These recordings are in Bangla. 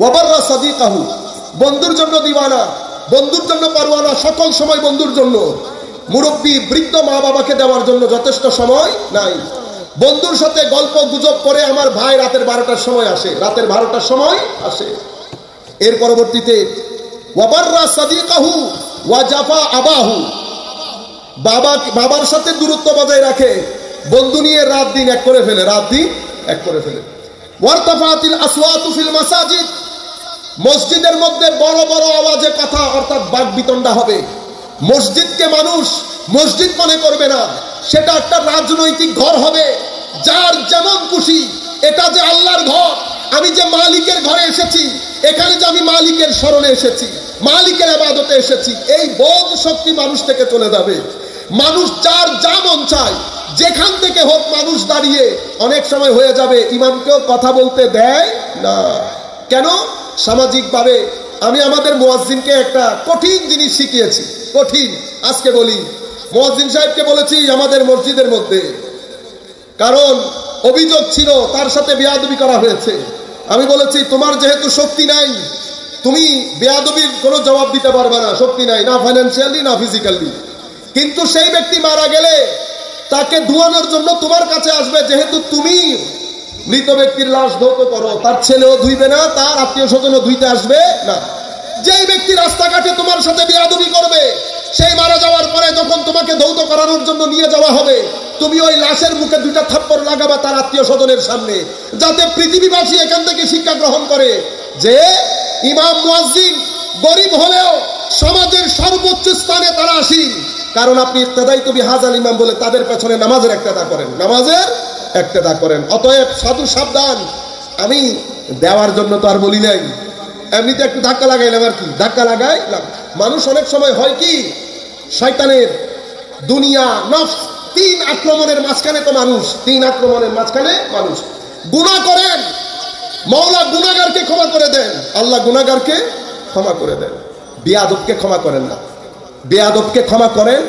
ওয়াবাররা সাদিকাহু, বন্ধুর জন্য দিওয়ানা, বন্ধুর জন্য পারওয়ানা, সকল সময় বন্ধুর জন্য। মুরব্বী বৃদ্ধ মা বাবাকে দেওয়ার জন্য যথেষ্ট সময় নাই। বন্ধুর সাথে গল্প গুজব করে আমার ভাই রাতের 12টার সময় আসে, রাতের 12টার সময় আসে। এর পরবর্তীতে ওয়াবাররা সাদিকাহু ওয়া জাফা আবাহু, বাবার সাথে দূরত্ব বজায় রাখে, বন্ধু নিয়ে রাত দিন এক করে ফেলে, রাত দিন এক করে ফেলে। ওয়ারতাফাতিল আসওয়াতু ফিল মাসাজিদ, মসজিদের মধ্যে বড় বড় আওয়াজে কথা অর্থাৎ বাকবিতণ্ডা হবে। মসজিদকে মানুষ মসজিদ মনে করবে না, সেটা একটা রাজনৈতিক ঘর হবে। যার যেমন খুশি, এটা যে আল্লাহর ঘর, আমি যে মালিকের ঘরে এসেছি, এখানে যে আমি মালিকের স্মরণে এসেছি, মালিকের ইবাদতে এসেছি, এই বোধ শক্তি মানুষ থেকে চলে যাবে। মানুষ যার যা মন চায় যেখান থেকে হোক মানুষ দাঁড়িয়ে অনেক সময় হয়ে যাবে ইমামকেও কথা বলতে দেয় না। কেন? সামাজিকভাবে আমি আমাদের মুয়াজ্জিনকে একটা কঠিন জিনিস শিখিয়েছি, কঠিন। আজকে বলি, মুয়াজ্জিন সাহেবকে বলেছি আমাদের মসজিদের মধ্যে, কারণ অভিযোগ ছিল তার সাথে বেয়াদবি করা হয়েছে। আমি বলেছি তোমার যেহেতু শক্তি নাই, তুমি বেয়াদবির কোনো জবাব দিতে পারবে না, শক্তি নাই, না ফাইন্যান্সিয়ালি না ফিজিক্যালি। কিন্তু সেই ব্যক্তি মারা গেলে তাকে ধুয়ানোর জন্য তোমার কাছে আসবে, যেহেতু তুমি মৃত ব্যক্তির লাশ ধৌত করো, তার ছেলেও ধুইবে না, তার আত্মীয় স্বজনও ধুইতে আসবে না। যেই ব্যক্তি রাস্তাঘাটে তোমার সাথে বেয়াদবি করবে, সেই মারা যাওয়ার পরে যখন তোমাকে ধৌত করানোর জন্য নিয়ে যাওয়া হবে, তুমি ওই লাশের মুখে 2টা থাপ্পড় লাগাবা তার আত্মীয় স্বজনের সামনে, যাতে পৃথিবীবাসী এখান থেকে শিক্ষা গ্রহণ করে যে ইমাম মুয়াজ্জিন গরিব হলেও সমাজের সর্বোচ্চ স্থানে তারা আসেন। কারণ আপনি ইক্তেদাইতু বিহাযাল ইমাম বলে তাদের পেছনে নামাজের ইক্তেদা করেন, নামাজের ইক্তেদা করেন। অতএব সাধু সাবধান। আমি দেওয়ার জন্য তো আর বলি নাই, এমনিতে একটু ধাক্কা লাগাইলাম আর কি, ধাক্কা লাগাইলাম। মানুষ অনেক সময় হয় কি, শয়তানের, দুনিয়া, নফস, 3 আক্রমণের মাঝখানে তো মানুষ, 3 আক্রমণের মাঝখানে মানুষ। গুনাহ করেন, মাওলা গুনাহগারকে ক্ষমা করে দেন, আল্লাহ গুনাহগারকে ক্ষমা করে দেন। বেয়াদবকে ক্ষমা করেন না, বেয়াদবকে ক্ষমা করেন।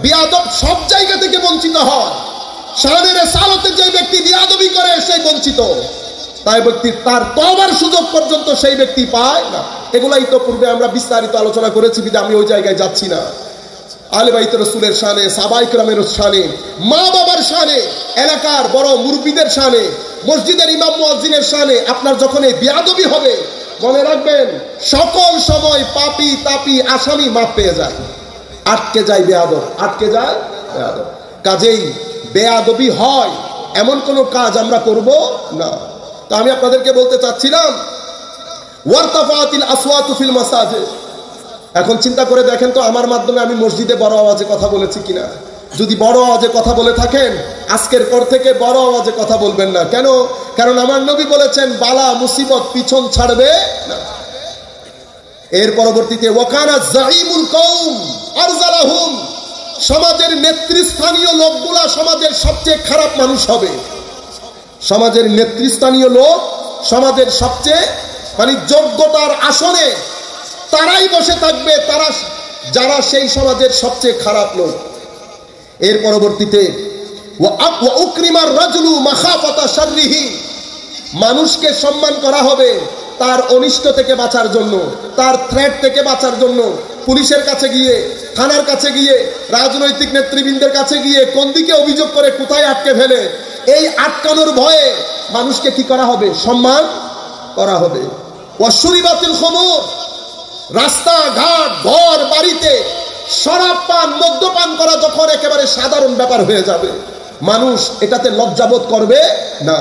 বেয়াদব সব জায়গা থেকে বঞ্চিত হয়। শানের সালতে যে ব্যক্তি বেয়াদবি করে সেই বঞ্চিত, তাই ব্যক্তি তার তওবার সুযোগ পর্যন্ত সেই ব্যক্তি পায় না। এগুলাই তো পূর্বে আমরা বিস্তারিত আলোচনা করেছি, কিন্তু আমি ওই জায়গায় যাচ্ছি না। আহলে বাইত রাসূলের শানে, সাহাবায়ে কেরামের শানে, মা বাবার শানে, এলাকার বড় মুরব্বিদের শানে, মসজিদের ইমাম মুয়াজ্জিনের শানে আপনার যখন এই বেয়াদবি হবে, মনে রাখবেন সকল সময় পাপী তাপী আসামি মাপ পেয়ে যায়, আটকে যায় বেয়াদব, আটকে যায় বেয়াদব। কাজেই বেয়াদবি হয় এমন কোনো কাজ আমরা করব না। তো আমি আপনাদেরকে বলতে চাচ্ছিলাম ওয়ারতাফাতিল আসওয়াতু ফিল মাসাজিদ। এখন চিন্তা করে দেখেন তো আমার মাধ্যমে আমি মসজিদে বড় আওয়াজে কথা বলেছি কিনা। যদি বড় আওয়াজে কথা বলে থাকেন, আজকের পর থেকে বড় আওয়াজে কথা বলবেন না। কেন? কারণ আমার নবী বলেছেন বালা মুসিবত পিছন ছাড়বে না। এর পরবর্তীতে ওয়াকানা যাইমুল কওম আরজালাহুম, সমাজের নেতৃস্থানীয় লোকগুলা সমাজের সবচেয়ে খারাপ মানুষ হবে। সমাজের নেতৃস্থানীয় লোক সমাজের সবচেয়ে যোগ্যতার আসনে তারাই বসে থাকবে, তারা যারা সেই সমাজের সবচেয়ে খারাপ লোক। এর পরবর্তীতে ওয়া উকরিমার রাজুলু মাখাফাতা শাররিহি, মানুষকে সম্মান করা হবে তার অনিষ্ট থেকে বাঁচার জন্য, তার থ্রেট থেকে বাঁচার জন্য। পুলিশের কাছে গিয়ে, থানার কাছে গিয়ে, রাজনৈতিক নেতৃবৃন্দের কাছে গিয়ে কোন দিকে অভিযোগ করে কোথায় আটকে ফেলে, এই আটকানোর ভয়ে মানুষকে কি করা হবে? সম্মান করা হবে। ওয়াশুরিবাতিল খুমুর, রাস্তাঘাট ঘর বাড়িতে শরাব পান, মদ্যপান করা যখন একেবারে সাধারণ ব্যাপার হয়ে যাবে, মানুষ এটাতে লজ্জাবোধ করবে না।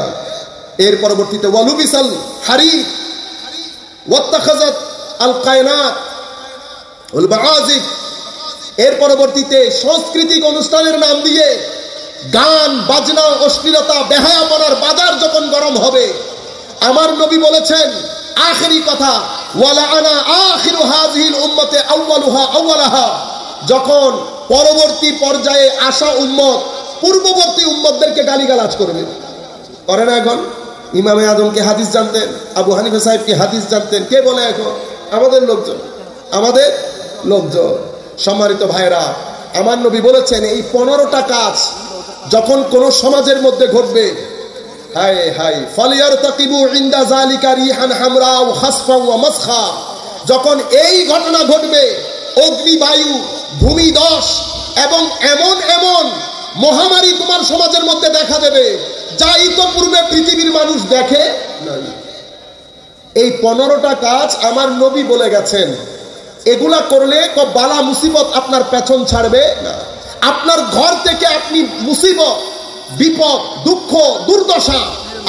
এর পরবর্তীতে ওয়ালুবিসাল হারির ওয়াত্তাখাযাত আল কায়নাত ওয়াল বাআজিক, এর পরবর্তীতে সাংস্কৃতিক অনুষ্ঠানের নাম দিয়ে গান বাজনা, অশ্লীলতা, বেহায়াপনার বাজার যখন গরম হবে, আমার নবী বলেছেন আখেরি কথা, ওয়ালা আনা আখিরু হাযিহিল উম্মতে আউয়ালুহা আউয়ালাহা, যখন পরবর্তী পর্যায়ে আসা উম্মত পূর্ববর্তী উম্মতদেরকে গালিগালাজ করবে। করে না এখন? ইমামে আজমকে হাদিস জানতেন, আবু হানিফা সাহেবকে হাদিস জানতেন, কে বলে এখন? আমাদের লোকজন, আমাদের লোকজন। সম্মানিত ভাইরা, আমার নবী বলেছেন এই 15টা কাজ যখন কোন সমাজের মধ্যে ঘটবে, হায় হায় ফালিয়ারতাকিবু ইনদা যালিকা রিহান হামরা ওয়া খাসফা ওয়া মাসখা, যখন এই ঘটনা ঘটবে, অগ্নিবায়ু, ভূমিধস এবং এমন এমন মহামারী তোমার সমাজের মধ্যে দেখা দেবে যা ইতোপূর্বে পৃথিবীর মানুষ দেখে নাই। এই 15টা কাজ আমার নবী বলে গেছেন, এগুলা করলে বালা মুসিবত আপনার পেছন ছাড়বে না। আপনার ঘর থেকে আপনি মুসিবত, বিপদ, দুঃখ, দুর্দশা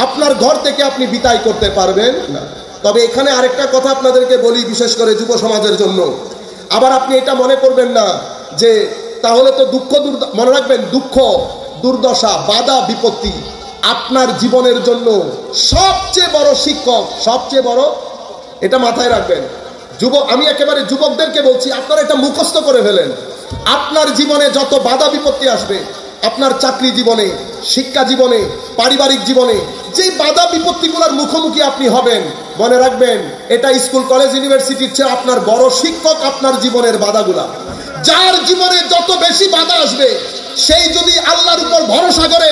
আপনার ঘর থেকে আপনি বিদায় করতে পারবেন না। তবে এখানে আরেকটা কথা আপনাদেরকে বলি, বিশেষ করে যুব সমাজের জন্য। আবার আপনি এটা মনে করবেন না যে তাহলে তো মনে রাখবেন, দুঃখ, দুর্দশা, বাধা, বিপত্তি আপনার জীবনের জন্য সবচেয়ে বড় শিক্ষক, সবচেয়ে বড়, এটা মাথায় রাখবেন। আমি একেবারে যুবকদেরকে বলছি, আপনারা এটা মুখস্থ করে ফেলেন। আপনার জীবনে যত বাধা বিপত্তি আসবে, আপনার চাকরি জীবনে, শিক্ষা জীবনে, পারিবারিক জীবনে যে বাধা বিপত্তিগুলোর মুখোমুখি আপনি হবেন, মনে রাখবেন এটা স্কুল কলেজ ইউনিভার্সিটির চেয়ে আপনার বড় শিক্ষক আপনার জীবনের বাধাগুলা। যার জীবনে যত বেশি বাধা আসবে, সেই যদি আল্লাহর উপর ভরসা করে,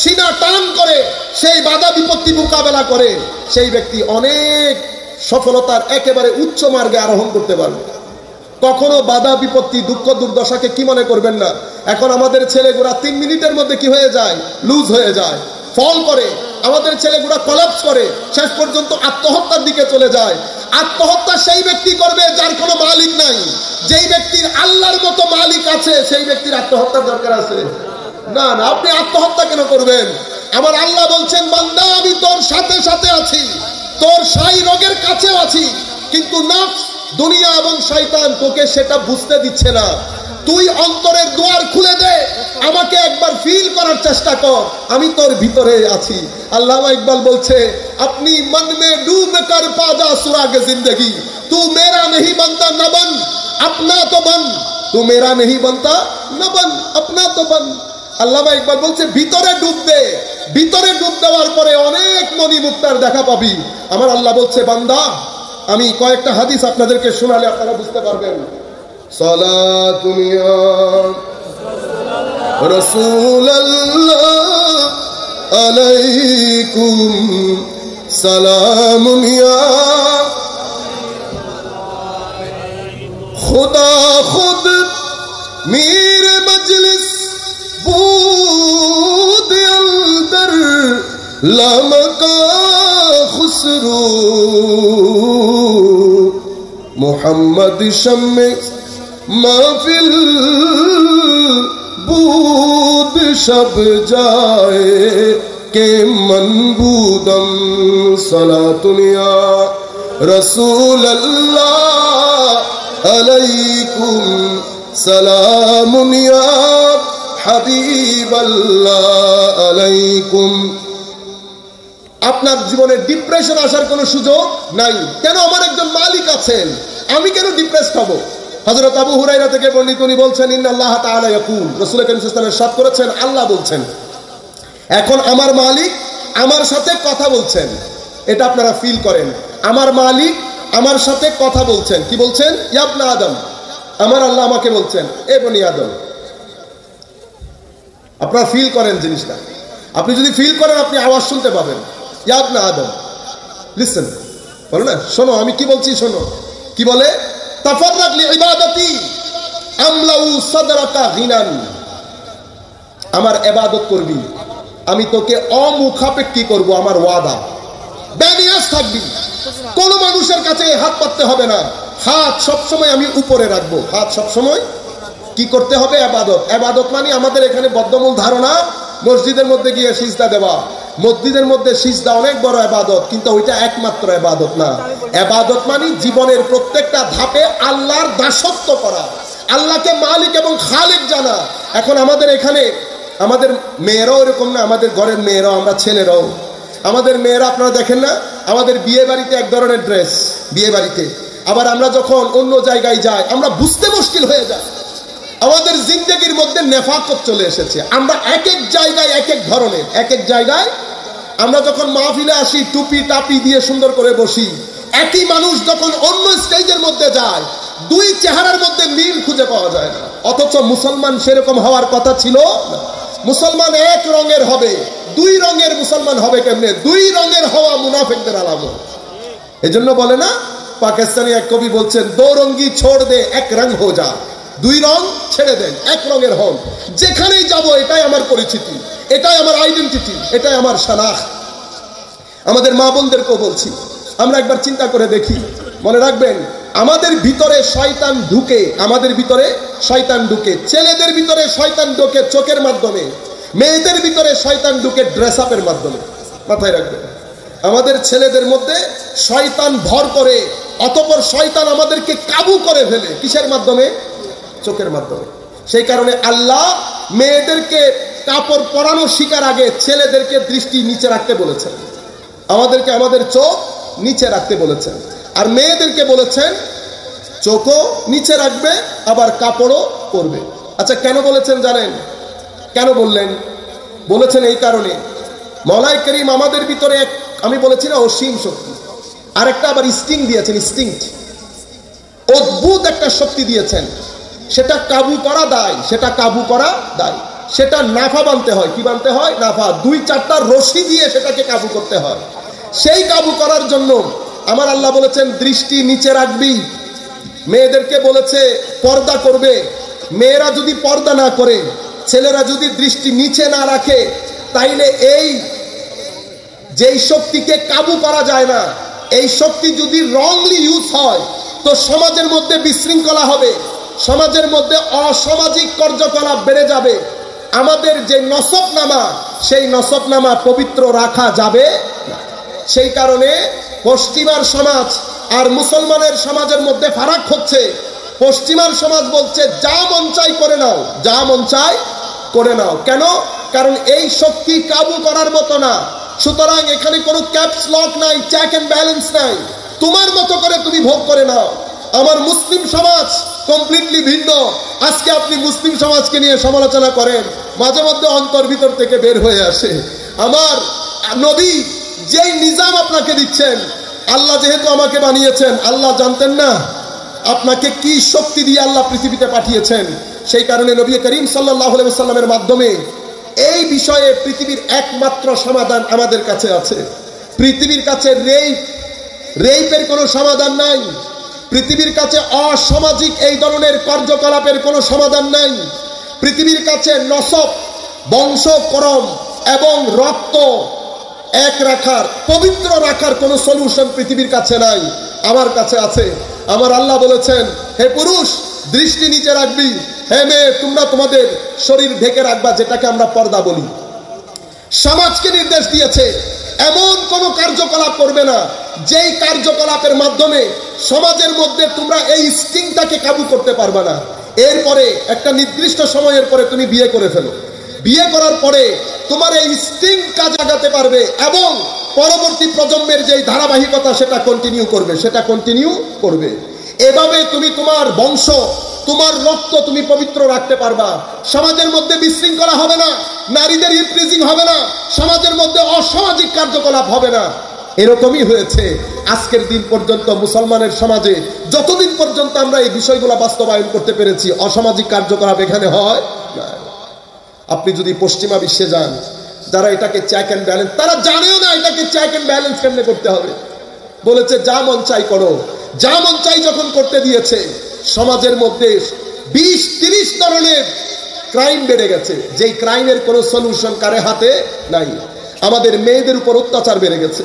সিনা টান করে সেই বাধা বিপত্তি মোকাবেলা করে, সেই ব্যক্তি অনেক সফলতার একেবারে উচ্চ মার্গে আরোহণ করতে পারবে। কখনো বাধা বিপত্তি, দুঃখ, দুর্দশাকে কি মনে করবেন না। এখন আমাদের ছেলেগুলা 3 মিনিটের মধ্যে কি হয়ে যায়, লুজ হয়ে যায়, ফল করে। আমাদের ছেলেগুলা কলাপস করে, শেষ পর্যন্ত আত্মহত্যার দিকে চলে যায়। আত্মহত্যা সেই ব্যক্তি করবে যার কোনো মালিক নাই। যেই ব্যক্তির আল্লাহর মতো মালিক আছে, সেই ব্যক্তির আত্মহত্যার দরকার আছে না। না, আপনি আত্মহত্যা কেন করবেন? আমার আল্লাহ বলছেন, বান্দা আমি তোর সাথে সাথে আছি, তোর সাই রোগের কাছেও আছি, কিন্তু নফস, দুনিয়া এবং শয়তান তোকে সেটা বুঝতে দিচ্ছে না। তুই অন্তরের দুয়ার খুলে দে, আমাকে একবার ফিল করার চেষ্টা কর, আমি তোর ভিতরে আছি। আল্লামা ইকবাল বলছে, আপনি মন মে ডুব কর পা যা সুরাগে জিন্দগি, তু মেরা नहीं बनता न बन अपना तो बन, तू मेरा नहीं बनता न बन अपना तो बन। আল্লামা ইকবাল বলছে, ভিতরে ডুব দে, ভিতরে ডুব দেওয়ার পরে অনেক মনি মুক্তার দেখা পাবি। আমার আল্লাহ বলছে, বান্দা আমি কয়েকটা হাদিস আপনাদেরকে শোনালে আপনারা বুঝতে পারবেন। সালাতুন ইয়া রাসূলুল্লাহ আলাইকুম সালামুন ইয়া खुदा खुद मीर मजलिस बूद अंदर लमका खुसरू मोहम्मद शम्मे महफिल बूद शब जाए के मनबूदम सलातुनिया रसूल अल्लाह अलैकुम सलामुन या হাবিব আল্লাহ আলাইকুম। আপনার জীবনে ডিপ্রেশন আসার কোনো সুযোগ নাই। কেন? আমার একজন মালিক আছেন, আমি কেন ডিপ্রেসড হব? হযরত আবু হুরায়রা থেকে বর্ণিত, উনি বলছেন, ইন্নাল্লাহ তাআলা ইয়াকুল, রাসূল কারীম সাল্লাল্লাহু আলাইহি ওয়াসাল্লাম ইরশাদ করেছেন, আল্লাহ বলছেন, এখন আমার মালিক আমার সাথে কথা বলছেন। এটা আপনারা ফিল করেন, আমার মালিক আমার সাথে কথা বলছেন। কি বলছেন? ইয়া ইবনে আদম, আমার আল্লাহ আমাকে বলছেন, এ বনি আদম। আপনারা ফিল করেন জিনিসটা। আপনি যদি ফিল করেন, আপনি আওয়াজ শুনতে পাবেন, ইয়া ইবনে আদম, লিসেন, বলো না, শোনো আমি কি বলছি, শোনো। কি বলে? তাফাররাক লিইবাদাতি আমলাউ সাদরাকা গিনান, আমার ইবাদত করবি, আমি তোকে অমুখাপেক্ষী করব, আমার ওয়াদা। বেনিয়াজ থাকবি, কোন মানুষের কাছে হাত পাততে হবে না, হাত সবসময় আমি উপরে রাখবো। হাত সবসময় কি করতে হবে? ইবাদত। ইবাদত মানে আমাদের এখানে বদ্ধমূল ধারণা মসজিদের মধ্যে গিয়ে সিজদা দেওয়া। মসজিদের মধ্যে সিজদা অনেক বড় ইবাদত, কিন্তু ওইটা একমাত্র ইবাদত না। ইবাদত মানে জীবনের প্রত্যেকটা ধাপে আল্লাহর দাসত্ব করা, আল্লাহকে মালিক এবং খালিক জানা। এখন আমাদের এখানে আমাদের মেয়েরাও এরকম না, আমাদের ঘরের মেয়েরাও, আমরা ছেলেরাও, আমাদের মেয়েরা আপনারা দেখেন না, আমাদের বিয়ে বাড়িতে এক ধরনের ড্রেস, বিয়ে বাড়িতে। আবার আমরা যখন অন্য জায়গায় যাই, আমরা বুঝতে মুশকিল হয়ে যায়, আমাদের জিন্দেগির মধ্যে নেফাকত চলে এসেছে। আমরা এক এক জায়গায় এক এক ধরনের, এক এক জায়গায় আমরা যখন মাহফিলে আসি, টুপি টাপি দিয়ে সুন্দর করে বসি, একই মানুষ যখন অন্য স্টেজের মধ্যে যায়, দুই চেহারার মধ্যে মিল খুঁজে পাওয়া যায় না। অথচ মুসলমান সেরকম হওয়ার কথা ছিল না। মুসলমান এক রঙের হবে, দুই রঙের মুসলমান হবে কেমনে? দুই রঙের হওয়া মুনাফিকদের আলামত। এজন্য বলে না, পাকিস্তানি এক কবি বলছেন, দো রঙ্গি ছোড় দে এক রং হো যা। দুই রং ছেড়ে দেন, এক রঙের হন। যেখানেই যাব এটাই আমার পরিচিতি, এটাই আমার আইডেন্টিটি, এটাই আমার শানাখ। আমাদের মা বোনদেরকেও বলছি, আমরা একবার চিন্তা করে দেখি। মনে রাখবেন, আমাদের ভিতরে শয়তান ঢুকে, আমাদের ভিতরে শয়তান ঢুকে, ছেলেদের ভিতরে শয়তান ঢুকে চোখের মাধ্যমে, মেয়েদের ভিতরে শয়তান ঢুকে ড্রেস আপের মাধ্যমে। মাথায় রাখবেন, আমাদের ছেলেদের মধ্যে শয়তান ভর করে, অতঃপর শয়তান আমাদেরকে কাবু করে ফেলে কিসের মাধ্যমে? চোখের মাধ্যমে। সেই কারণে আল্লাহ মেয়েদেরকে কাপড় পরানো শিকার আগে ছেলেদেরকে দৃষ্টি নিচে রাখতে বলেছেন, আমাদেরকে আমাদের চোখ নিচে রাখতে বলেছেন। আর মেয়েদেরকে বলেছেন চোখও নিচে রাখবে, আবার কাপড়ও পরবে। আচ্ছা, কেন বলেছেন জানেন? কেন বললেন? বলেছেন এই কারণে, মওলাই করিম আমাদের ভিতরে এক, আমি বলেছি না, অসীম শক্তি, আরেকটা আবার স্টিং দিয়েছেন, স্টিংক্ট, অদ্ভুত একটা শক্তি দিয়েছেন। সেটা কাবু করা দায়, সেটা কাবু করা দায়। সেটা নাফা বানতে হয়। কি বানতে হয়? নাফা। 2-4টা রশি দিয়ে সেটাকে কাবু করতে হয়। সেই কাবু করার জন্য আমার আল্লাহ বলেছেন দৃষ্টি নিচে রাখবি। মেয়েদেরকে বলেছে পর্দা করবে। মেয়েরা যদি পর্দা না করে, ছেলেরা যদি দৃষ্টি নিচে না রাখে, তাইলে এই যেই শক্তিকে কাবু করা যায় না, এই শক্তি যদি রংলি ইউজ হয়, তো সমাজের মধ্যে বিশৃঙ্খলা হবে, সমাজের মধ্যে অসামাজিক কার্যকলাপ বেড়ে যাবে। আমাদের যে নসবনামা, সেই নসবনামা পবিত্র রাখা যাবে না। সেই কারণে পশ্চিমার সমাজ আর মুসলমানের সমাজের মধ্যে ফারাক হচ্ছে। পশ্চিমার সমাজ বলছে যা মন চাই করে নাও, যা মন চাই করে নাও। কেন? কারণ এই শক্তি কাবু করার মতো না। সুতরাং এখানে কোনো ক্যাপস লক নাই, চেক এন্ড ব্যালেন্স নাই, তোমার মতো করে তুমি ভোগ করে নাও। আমার মুসলিম সমাজ কমপ্লিটলি ভিন্ন। আজকে আপনি মুসলিম সমাজকে নিয়ে সমালোচনা করেন, মাঝে মধ্যে অন্তর ভিতর থেকে বের হয়ে আসে। আমার নবী যেই নিজাম আপনাকে দিচ্ছেন, আল্লাহ যেহেতু আমাকে বানিয়েছেন, আল্লাহ জানতেন না আপনাকে কি শক্তি দিয়ে আল্লাহ পৃথিবীতে পাঠিয়েছেন। সেই কারণে নবী করিম সাল্লাল্লাহু আলাইহি ওয়াসাল্লামের মাধ্যমে এই বিষয়ে পৃথিবীর একমাত্র সমাধান আমাদের কাছে আছে। পৃথিবীর কাছে রেপের কোনো সমাধান নাই, পৃথিবীর কাছে অসামাজিক এই ধরনের কার্যকলাপের কোনো সমাধান নাই, পৃথিবীর কাছে নসব, বংশক্রম এবং রক্ত এক রাখার, পবিত্র রাখার কোনো সলিউশন পৃথিবীর কাছে নাই। আমার কাছে আছে। আমার আল্লাহ বলেছেন, হে পুরুষ দৃষ্টি নিচে রাখবি, হে মেয়ে তোমরা তোমাদের শরীর ঢেকে রাখবা, যেটাকে আমরা পর্দা বলি। সমাজকে নির্দেশ দিয়েছে এমন কোন কার্যকলাপ করবে না যেই কার্যকলাপের মাধ্যমে সমাজের মধ্যে তোমরা এই স্টিংটাকে কাবু করতে পারবে না। এরপরে একটা নির্দিষ্ট সময়ের পরে তুমি বিয়ে করে ফেলো, বিয়ে করার পরে তোমার এই স্টিং কাজ লাগাতে পারবে এবং পরবর্তী প্রজন্মের যে ধারাবাহিকতা সেটা কন্টিনিউ করবে, সেটা কন্টিনিউ করবে। এভাবে তুমি তোমার বংশ, তোমার রক্ত তুমি পবিত্র রাখতে পারবা। সমাজের মধ্যে বিশৃঙ্খলা হবে না, নারীদের ইমপ্রিজিং হবে না, সমাজের মধ্যে অসামাজিক কার্যকলাপ হবে না। এরকমই হয়েছে আজকের দিন পর্যন্ত মুসলমানের সমাজে। যতদিন পর্যন্ত আমরা এই বিষয়গুলো বাস্তবায়ন করতে পেরেছি, অসামাজিক কার্যকলাপ এখানে হয় না। আপনি যদি পশ্চিমা বিশ্বে যান, যারা এটাকে চেক এন্ড ব্যালেন্স, তারা জানেও না এটাকে চেক এন্ড ব্যালেন্স কেমনে করতে হবে। বলেছে যা মন চাই করো। যা মন চাই যখন করতে দিয়েছে, সমাজের মধ্যে 20-30 ধরনের ক্রাইম বেড়ে গেছে, যেই ক্রাইমের কোনো সলিউশন কারে হাতে নাই। আমাদের মেয়েদের উপর অত্যাচার বেড়ে গেছে,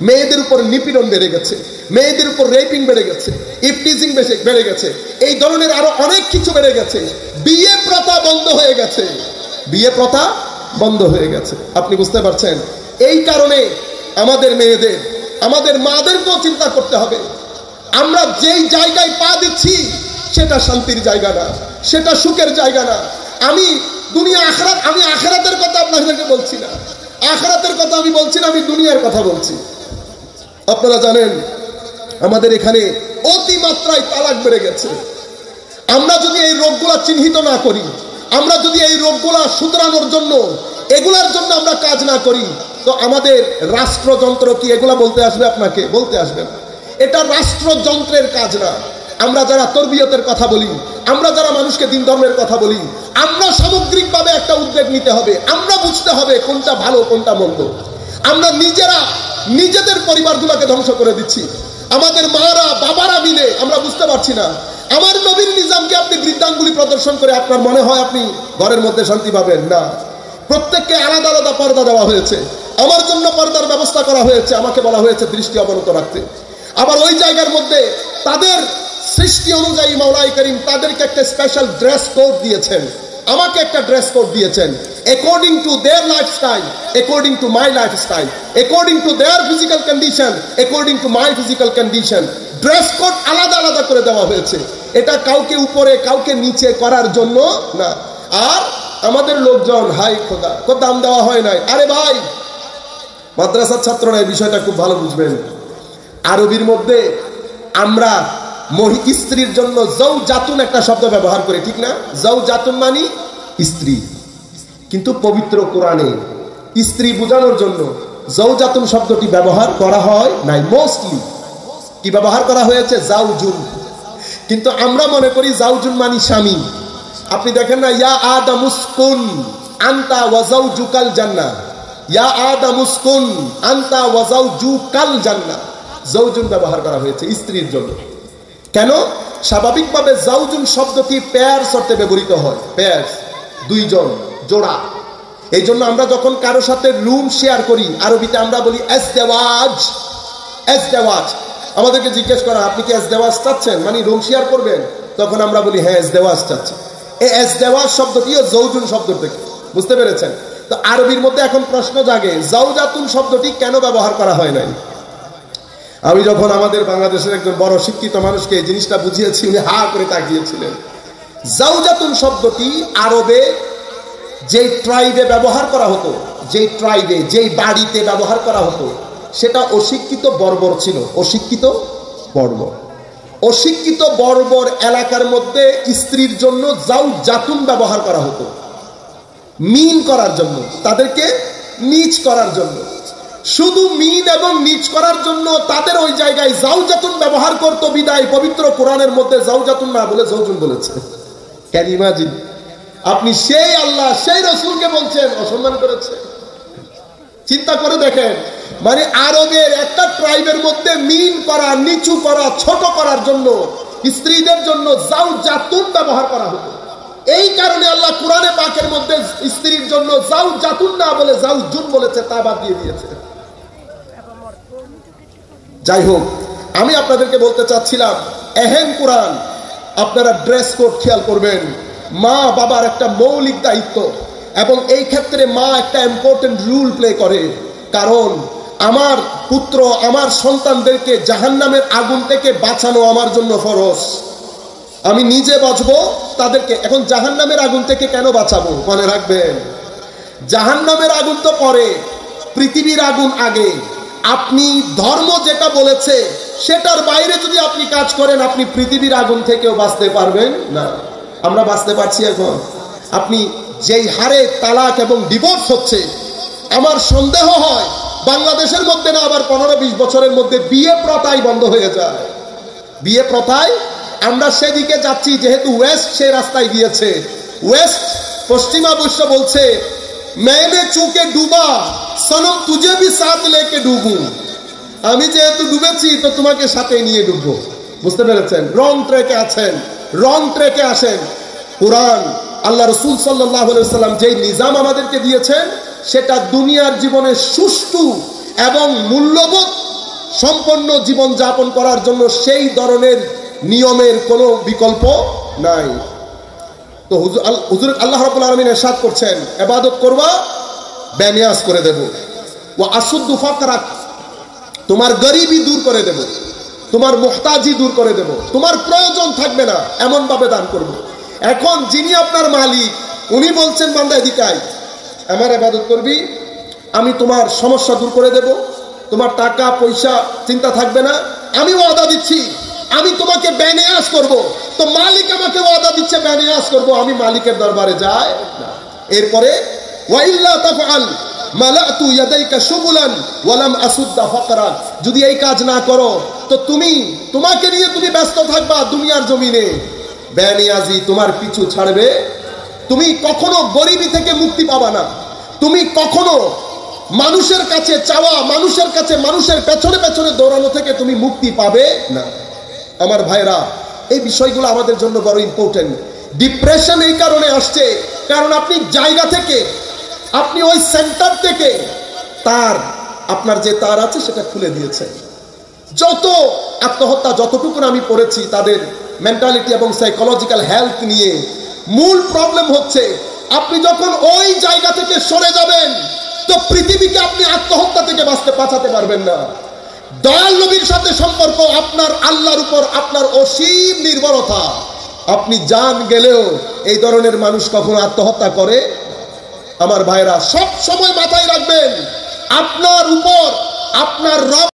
মেয়েদের উপর নিপীড়ন বেড়ে গেছে, মেয়েদের উপর রেপিং বেড়ে গেছে, ইফটিজিং বেড়ে গেছে, এই ধরনের আরো অনেক কিছু বেড়ে গেছে। বিয়ে প্রথা বন্ধ হয়ে গেছে, বিয়ে প্রথা বন্ধ হয়ে গেছে। আপনি বুঝতে পারছেন? এই কারণে আমাদের মেয়েদের, আমাদের মাদেরকেও চিন্তা করতে হবে। আমরা যেই জায়গায় পা দিচ্ছি সেটা শান্তির জায়গা না, সেটা সুখের জায়গা না। আমি দুনিয়া আখিরাত, আমি আখিরাতের কথা আপনাদেরকে বলছি না, আখিরাতের কথা আমি বলছি না, আমি দুনিয়ার কথা বলছি। আপনারা জানেন আমাদের এখানে অতিমাত্রায় তালাক বেড়ে গেছে। আমরা যদি এই রোগগুলা চিহ্নিত না করি, আমরা যদি এই রোগগুলা শুধরানোর জন্য, এগুলার জন্য আমরা কাজ না করি, তো আমাদের রাষ্ট্রযন্ত্র কি এগুলা বলতে আসবে? আপনাকে বলতে আসবে না। এটা রাষ্ট্রযন্ত্রের কাজ না। আমরা যারা তরবিয়তের কথা বলি, আমরা যারা মানুষকে দিন ধর্মের কথা বলি, আমরা সামগ্রিকভাবে একটা উদ্যোগ নিতে হবে। আমরা বুঝতে হবে কোনটা ভালো কোনটা মন্দ। আমরা নিজেদের পরিবারগুলোকে ধ্বংস করে দিচ্ছি। আমাদের মারা বাবারা মিলে আমরা বুঝতে পারছি না। আমার নবীর নিজামকে আপনি বৃদ্ধাঙ্গুলি প্রদর্শন করে আপনার মনে হয় আপনি ঘরের মধ্যে শান্তি পাবেন না। প্রত্যেককে আলাদা আলাদা পর্দা দেওয়া হয়েছে। আমার জন্য পর্দার ব্যবস্থা করা হয়েছে, আমাকে বলা হয়েছে দৃষ্টি অবনত রাখতে। আবার ওই জায়গার মধ্যে তাদের সৃষ্টি অনুযায়ী মাওলাই করিম তাদেরকে একটা স্পেশাল ড্রেস কোড দিয়েছেন, আমাকে একটা ড্রেস কোড দিয়েছেন, according to their lifestyle, according to my lifestyle, according to their physical condition, according to my physical condition. Dress code আলাদা আলাদা করে দেওয়া হয়েছে। এটা কাউকে উপরে কাউকে নিচে করার জন্য না। আর আমাদের লোকজন হাই খোদা দাম দেওয়া হয় নাই। আরে ভাই, মাদ্রাসার ছাত্ররা এই বিষয়টা খুব ভালো বুঝবেন। আরবির মধ্যে আমরা স্ত্রীর জন্য জাউজাতুন একটা শব্দ ব্যবহার করি, ঠিক না? জাউজাতুন মানে স্ত্রী, কিন্তু পবিত্র কোরআনে স্ত্রী বোঝানোর জন্য জাউজাতুন শব্দটি ব্যবহার করা হয় নাই। মোস্টলি কি ব্যবহার করা হয়েছে? জাউজুন। কিন্তু আমরা মনে করি জাউজুন মানে স্বামী। আপনি দেখেন না, ইয়া আদামুসকুন আনতা ওয়া জাউজুকাল জান্নাহ, ইয়া আদামুসকুন আনতা ওয়া জাউজুকাল জান্নাহ। জাউজুন ব্যবহার করা হয়েছে স্ত্রীর জন্য। কেন? স্বাভাবিকভাবে জাউজুন শব্দটি পেয়ার্স অর্থে ব্যবহৃত হয়। পেয়ার্স, দুইজন, জোড়া। এই জন্য আমরা যখন কারো সাথে রুম শেয়ার করি আরবিতে আমরা বলি এজদেওয়াজ। এজদেওয়াজ আমাদেরকে জিজ্ঞেস করা, আপনি কি এজদেওয়াজ চাচ্ছেন, মানে রুম শেয়ার করবেন? তখন আমরা বলি হ্যাঁ এজদেওয়াজ চাচ্ছি। এই এজদেওয়াজ শব্দটিও জাউজুন শব্দ থেকে, বুঝতে পেরেছেন? তো আরবির মধ্যে এখন প্রশ্ন জাগে, জাউজাতুন শব্দটি কেন ব্যবহার করা হয় নাই? আমি যখন আমাদের বাংলাদেশের একজন বড় শিক্ষিত মানুষকে এই জিনিসটা বুঝিয়েছি, উনি হা করে তাকিয়েছিলেন। জাউজাতুন শব্দটি আরবে যেই ট্রাইবে ব্যবহার করা হতো, যেই ট্রাইবে যেই বাড়িতে ব্যবহার করা হতো, সেটা অশিক্ষিত বর্বর ছিল। অশিক্ষিত বর্বর, অশিক্ষিত বর্বর এলাকার মধ্যে স্ত্রীর জন্য জাউজাতুন ব্যবহার করা হতো, মিন করার জন্য, তাদেরকে নিচ করার জন্য। শুধু মিন এবং নিচ করার জন্য তাদের ওই জায়গায় জাউজাতুন ব্যবহার করতো বিদায় পবিত্র কোরআনের মধ্যে জাউজাতুন না বলে জাউজুন বলেছে। Can you imagine? আপনি সেই আল্লাহ সেই রাসূলকে বলছেন অসম্মান করেছে। চিন্তা করে দেখেন, মানে আরবের একটা ট্রাইবের মধ্যে মিন করা, নিচু করা, ছোট করার জন্য স্ত্রীদের জন্য জাউজাতুন ব্যবহার করা হতো। এই কারণে আল্লাহ কোরআনে পাকের মধ্যে স্ত্রীর জন্য জাউজাতুন না বলে জাউজুন বলেছে, তা বাদ দিয়ে দিয়েছে। যাই হোক, আমি আপনাদেরকে বলতে চাচ্ছিলাম, এহেন কোরআন আপনারা ড্রেস কোড খেয়াল করবেন। মা বাবার একটা মৌলিক দায়িত্ব, এবং এই ক্ষেত্রে মা একটা ইম্পর্টেন্ট রোল প্লে করে। কারণ আমার পুত্র, আমার সন্তানদেরকে জাহান্নামের আগুন থেকে বাঁচানো আমার জন্য ফরজ। আমি নিজে বাঁচবো, তাদেরকে। এখন জাহান্নামের আগুন থেকে কেন বাঁচাবো? মনে রাখবেন, জাহান্নামের আগুন তো পরে, পৃথিবীর আগুন আগে। আপনি ধর্ম যেটা বলেছে সেটার বাইরে যদি আপনি কাজ করেন, আপনি পৃথিবীর আগুন থেকেও বাঁচতে পারবেন না। আমরা বাঁচতে পারছি এখন? আপনি যেই হারে তালাক এবং ডিভোর্স হচ্ছে, আমার সন্দেহ হয় বাংলাদেশের মধ্যে না আবার 15-20 বছরের মধ্যে বিয়ে প্রথাই বন্ধ হয়ে যায়। বিয়ে প্রথায় আমরা সেদিকে যাচ্ছি, যেহেতু ওয়েস্ট সেই রাস্তায় গিয়েছে। ওয়েস্ট, পশ্চিমা বিশ্ব বলছে मैंने चूके डूबा सनम तुझे भी साथ लेके डूबू। আমি যেহেতু ডুবেছি তো তোমাকে সাথে নিয়ে ডুববো। বুঝতে পেরেছেন? রং ট্রেকে আছেন, রং ট্রেকে আসেন। কোরআন, আল্লাহ রাসূল সাল্লাল্লাহু আলাইহি ওয়াসাল্লাম যেই নিজাম আমাদেরকে দিয়েছেন, সেটা দুনিয়ার জীবনে সুষ্ঠু এবং মূল্যবোধ সম্পন্ন জীবন যাপন করার জন্য সেই ধরনের নিয়মের কোনো বিকল্প নাই। তো হুজুর আল্লাহ রাব্বুল আলামিন ইরশাদ করছেন, ইবাদত করবা, বেনিয়াজ করে দেব। ওয়া আশুদ্দু ফাকরাক, তোমার গরিবি দূর করে দেব, তোমার মুহতাজি দূর করে দেব, তোমার প্রয়োজন থাকবে না, এমন ভাবে দান করব। এখন যিনি আপনার মালিক, উনি বলছেন বান্দা এদিকে আয়, আমার ইবাদত করবি, আমি তোমার সমস্যা দূর করে দেব, তোমার টাকা পয়সা চিন্তা থাকবে না, আমি ওয়াদা দিচ্ছি আমি তোমাকে বেনিয়াজ করব। তো মালিক আমাকে ওয়াদা দিচ্ছে বেনিয়াজ করব, আমি মালিকের দরবারে যাই না। এরপরে ওয়া ইল্লা তাফআল মালাতু ইয়াদাইকা শুগুলান ওয়া লাম আসুদ্দা ফাকরান, যদি এই কাজ না করো তো তোমাকে নিয়ে তুমি ব্যস্ত থাকবা দুনিয়ার জমিনে, বেনিয়াজি তোমার পিছু ছাড়বে। তুমি কখনো গরিবি থেকে মুক্তি পাবা না, তুমি কখনো মানুষের কাছে চাওয়া, মানুষের পেছনে পেছনে দৌড়ানো থেকে তুমি মুক্তি পাবে না। আমার ভাইরা, এই বিষয়গুলো আমাদের জন্য বড় ইম্পর্টেন্ট। ডিপ্রেশন এই কারণে আসছে, কারণ আপনি জায়গা থেকে, আপনি ওই সেন্টার থেকে আপনার যে তার আছে সেটা খুলে দিয়েছেন। যত আত্মহত্যা যতটুকু আমি পড়েছি তাদের মেন্টালিটি এবং সাইকোলজিক্যাল হেলথ নিয়ে, মূল প্রবলেম হচ্ছে আপনি যখন ওই জায়গা থেকে সরে যাবেন তো পৃথিবীকে আপনি আত্মহত্যা থেকে বাঁচাতে পারবেন না। দয়াল নবীর সাথে সম্পর্ক আপনার আল্লাহর উপর আপনার অসীম নির্ভরতা। আপনি জান গেলেও এই ধরনের মানুষ কখনো আত্মহত্যা করে? আমার ভাইরা, সব সময় মাথায় রাখবেন আপনার উপর আপনার রব